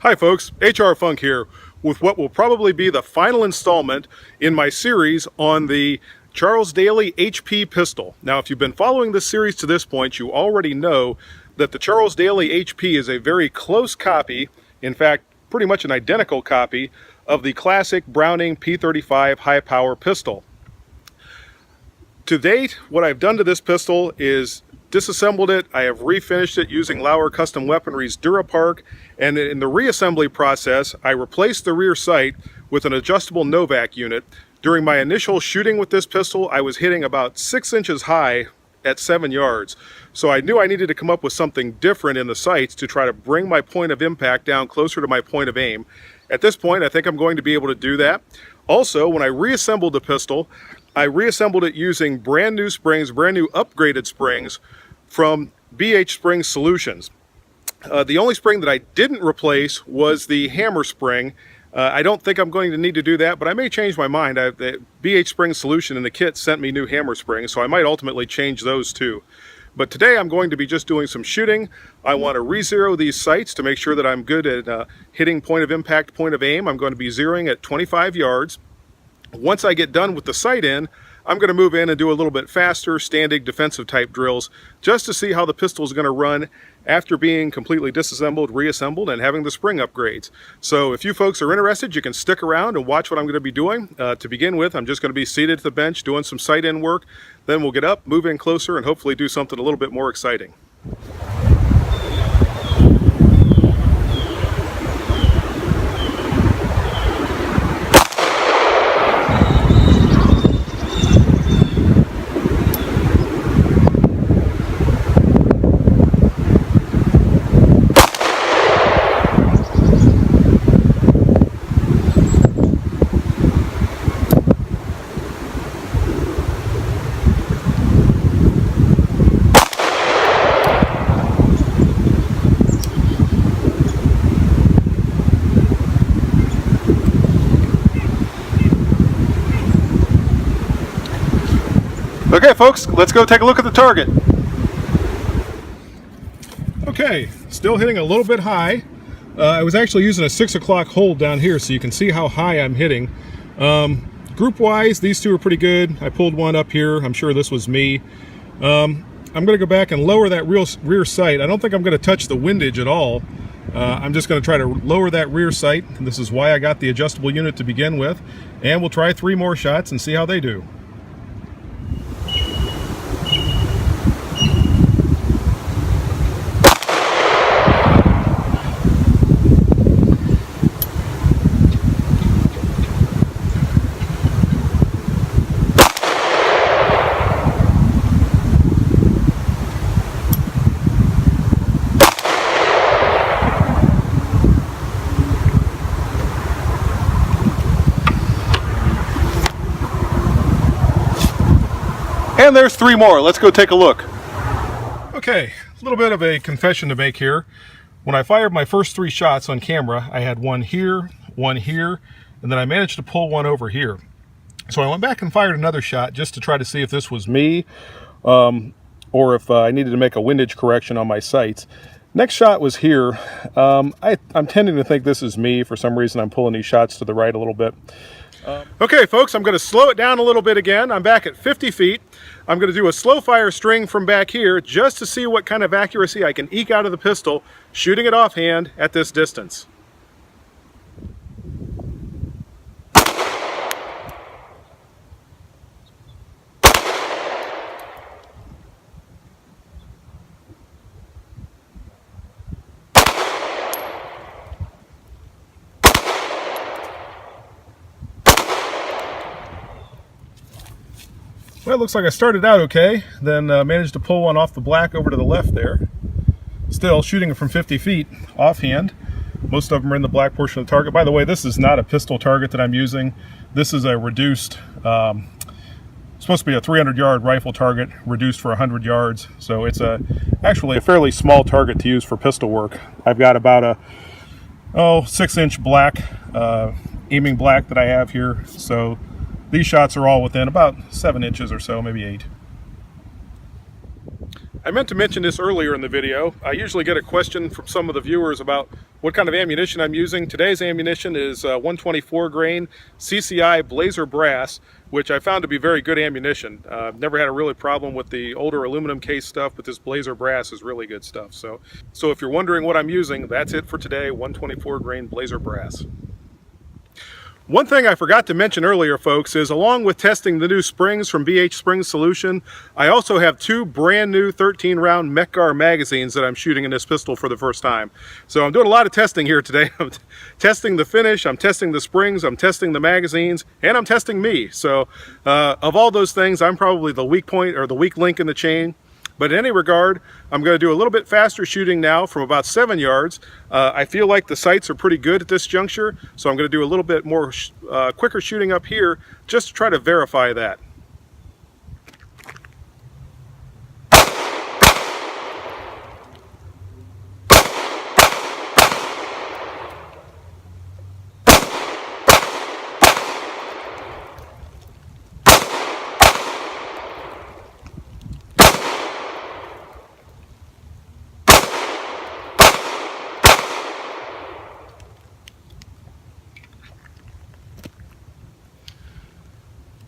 Hi folks, HR Funk here with what will probably be the final installment in my series on the Charles Daly HP pistol. Now if you've been following this series to this point, you already know that the Charles Daly HP is a very close copy, in fact pretty much an identical copy, of the classic Browning P35 high power pistol. To date, what I've done to this pistol is disassembled it. I have refinished it using Lauer Custom Weaponry's Durapark, and in the reassembly process I replaced the rear sight with an adjustable Novak unit. During my initial shooting with this pistol, I was hitting about 6 inches high at 7 yards, so I knew I needed to come up with something different in the sights to try to bring my point of impact down closer to my point of aim. At this point I think I'm going to be able to do that. Also, when I reassembled the pistol, I reassembled it using brand new springs, brand new upgraded springs from BH Spring Solutions. The only spring that I didn't replace was the hammer spring. I don't think I'm going to need to do that, but I may change my mind. The BH Spring Solution in the kit sent me new hammer springs, so I might ultimately change those too. But today I'm going to be just doing some shooting. I want to re-zero these sights to make sure that I'm good at hitting point of impact, point of aim. I'm going to be zeroing at 25 yards. Once I get done with the sight in, I'm going to move in and do a little bit faster standing defensive type drills just to see how the pistol is going to run after being completely disassembled, reassembled, and having the spring upgrades. So if you folks are interested, you can stick around and watch what I'm going to be doing. To begin with, I'm just going to be seated at the bench doing some sight in work. Then we'll get up, move in closer, and hopefully do something a little bit more exciting. Okay folks, let's go take a look at the target. Okay, still hitting a little bit high. I was actually using a 6 o'clock hold down here so you can see how high I'm hitting. Group wise, these two are pretty good. I pulled one up here. I'm sure this was me. I'm going to go back and lower that rear sight. I don't think I'm going to touch the windage at all. I'm just going to try to lower that rear sight. This is why I got the adjustable unit to begin with. And we'll try 3 more shots and see how they do. And there's 3 more. Let's go take a look. Okay, a little bit of a confession to make here. When I fired my first 3 shots on camera, I had one here, and then I managed to pull one over here. So I went back and fired another shot just to try to see if this was me, or if I needed to make a windage correction on my sights. Next shot was here. I'm tending to think this is me. For some reason, I'm pulling these shots to the right a little bit. Okay folks, I'm going to slow it down a little bit again. I'm back at 50 feet. I'm going to do a slow fire string from back here just to see what kind of accuracy I can eke out of the pistol shooting it offhand at this distance. Well, it looks like I started out okay, then managed to pull one off the black over to the left there. Still shooting it from 50 feet offhand. Most of them are in the black portion of the target. By the way, this is not a pistol target that I'm using. This is a reduced, supposed to be a 300-yard rifle target, reduced for 100 yards. So it's actually a fairly small target to use for pistol work. I've got about a 6-inch black, aiming black that I have here. So these shots are all within about 7 inches or so, maybe 8. I meant to mention this earlier in the video. I usually get a question from some of the viewers about what kind of ammunition I'm using. Today's ammunition is 124 grain CCI Blazer brass, which I found to be very good ammunition. Never had a really problem with the older aluminum case stuff, but this Blazer brass is really good stuff. So if you're wondering what I'm using, that's it for today, 124 grain Blazer brass. One thing I forgot to mention earlier, folks, is along with testing the new springs from BH Spring Solution, I also have two brand new 13-round Mekgar magazines that I'm shooting in this pistol for the first time. So I'm doing a lot of testing here today. I'm testing the finish, I'm testing the springs, I'm testing the magazines, and I'm testing me. So of all those things, I'm probably the weak point or the weak link in the chain. But in any regard, I'm going to do a little bit faster shooting now from about 7 yards. I feel like the sights are pretty good at this juncture, so I'm going to do a little bit more quicker shooting up here just to try to verify that.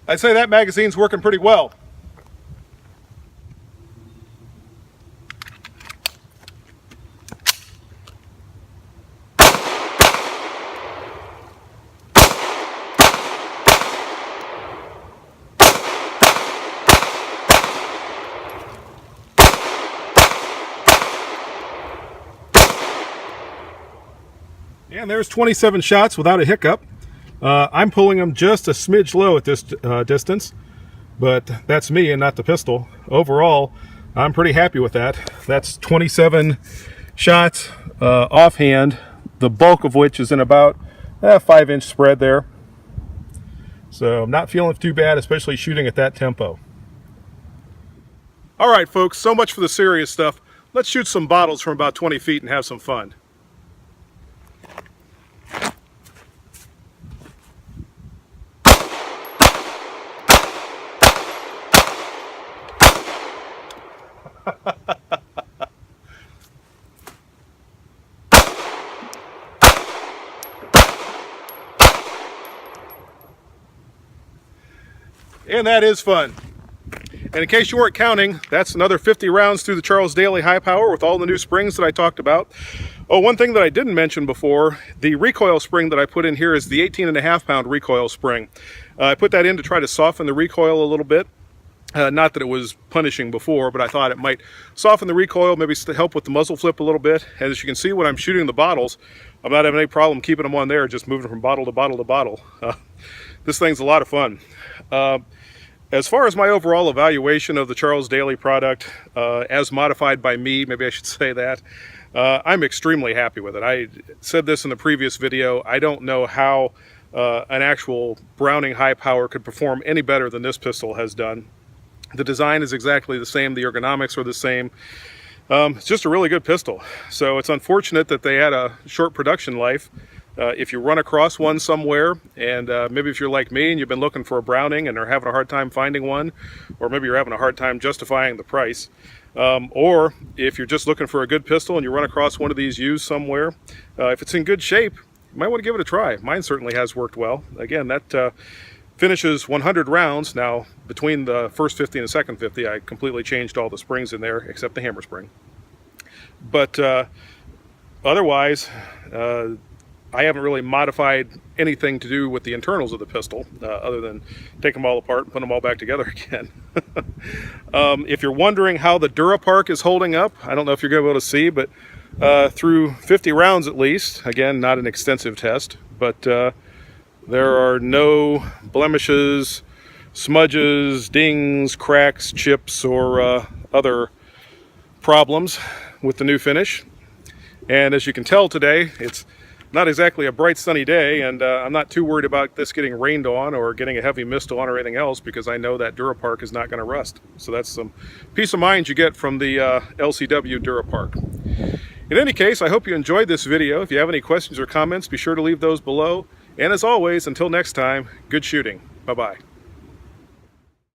I'd say that magazine's working pretty well. And there's 27 shots without a hiccup. I'm pulling them just a smidge low at this distance, but that's me and not the pistol. Overall, I'm pretty happy with that. That's 27 shots offhand, the bulk of which is in about a 5-inch spread there. So I'm not feeling too bad, especially shooting at that tempo. All right, folks, so much for the serious stuff. Let's shoot some bottles from about 20 feet and have some fun. And that is fun. And in case you weren't counting, that's another 50 rounds through the Charles Daly High Power with all the new springs that I talked about. Oh, one thing that I didn't mention before, the recoil spring that I put in here is the 18.5 pound recoil spring. I put that in to try to soften the recoil a little bit. Not that it was punishing before, but I thought it might soften the recoil, maybe help with the muzzle flip a little bit. And as you can see, when I'm shooting the bottles, I'm not having any problem keeping them on there, just moving from bottle to bottle to bottle. This thing's a lot of fun. As far as my overall evaluation of the Charles Daly product, as modified by me, maybe I should say that, I'm extremely happy with it. I said this in the previous video, I don't know how an actual Browning high power could perform any better than this pistol has done. The design is exactly the same, the ergonomics are the same. It's just a really good pistol. So it's unfortunate that they had a short production life. If you run across one somewhere, and maybe if you're like me and you've been looking for a Browning and are having a hard time finding one, or maybe you're having a hard time justifying the price, or if you're just looking for a good pistol and you run across one of these used somewhere, if it's in good shape, you might want to give it a try. Mine certainly has worked well. Again, that finishes 100 rounds. Now, between the first 50 and the second 50, I completely changed all the springs in there except the hammer spring. But otherwise, I haven't really modified anything to do with the internals of the pistol, other than take them all apart and put them all back together again. If you're wondering how the Durapark is holding up, I don't know if you're going to be able to see, but through 50 rounds at least, again, not an extensive test, but there are no blemishes, smudges, dings, cracks, chips, or other problems with the new finish. And as you can tell today, it's not exactly a bright sunny day, and I'm not too worried about this getting rained on or getting a heavy mist on or anything else, because I know that Durapark is not going to rust. So that's some peace of mind you get from the LCW Durapark. In any case, I hope you enjoyed this video. If you have any questions or comments, be sure to leave those below. And as always, until next time, good shooting. Bye-bye.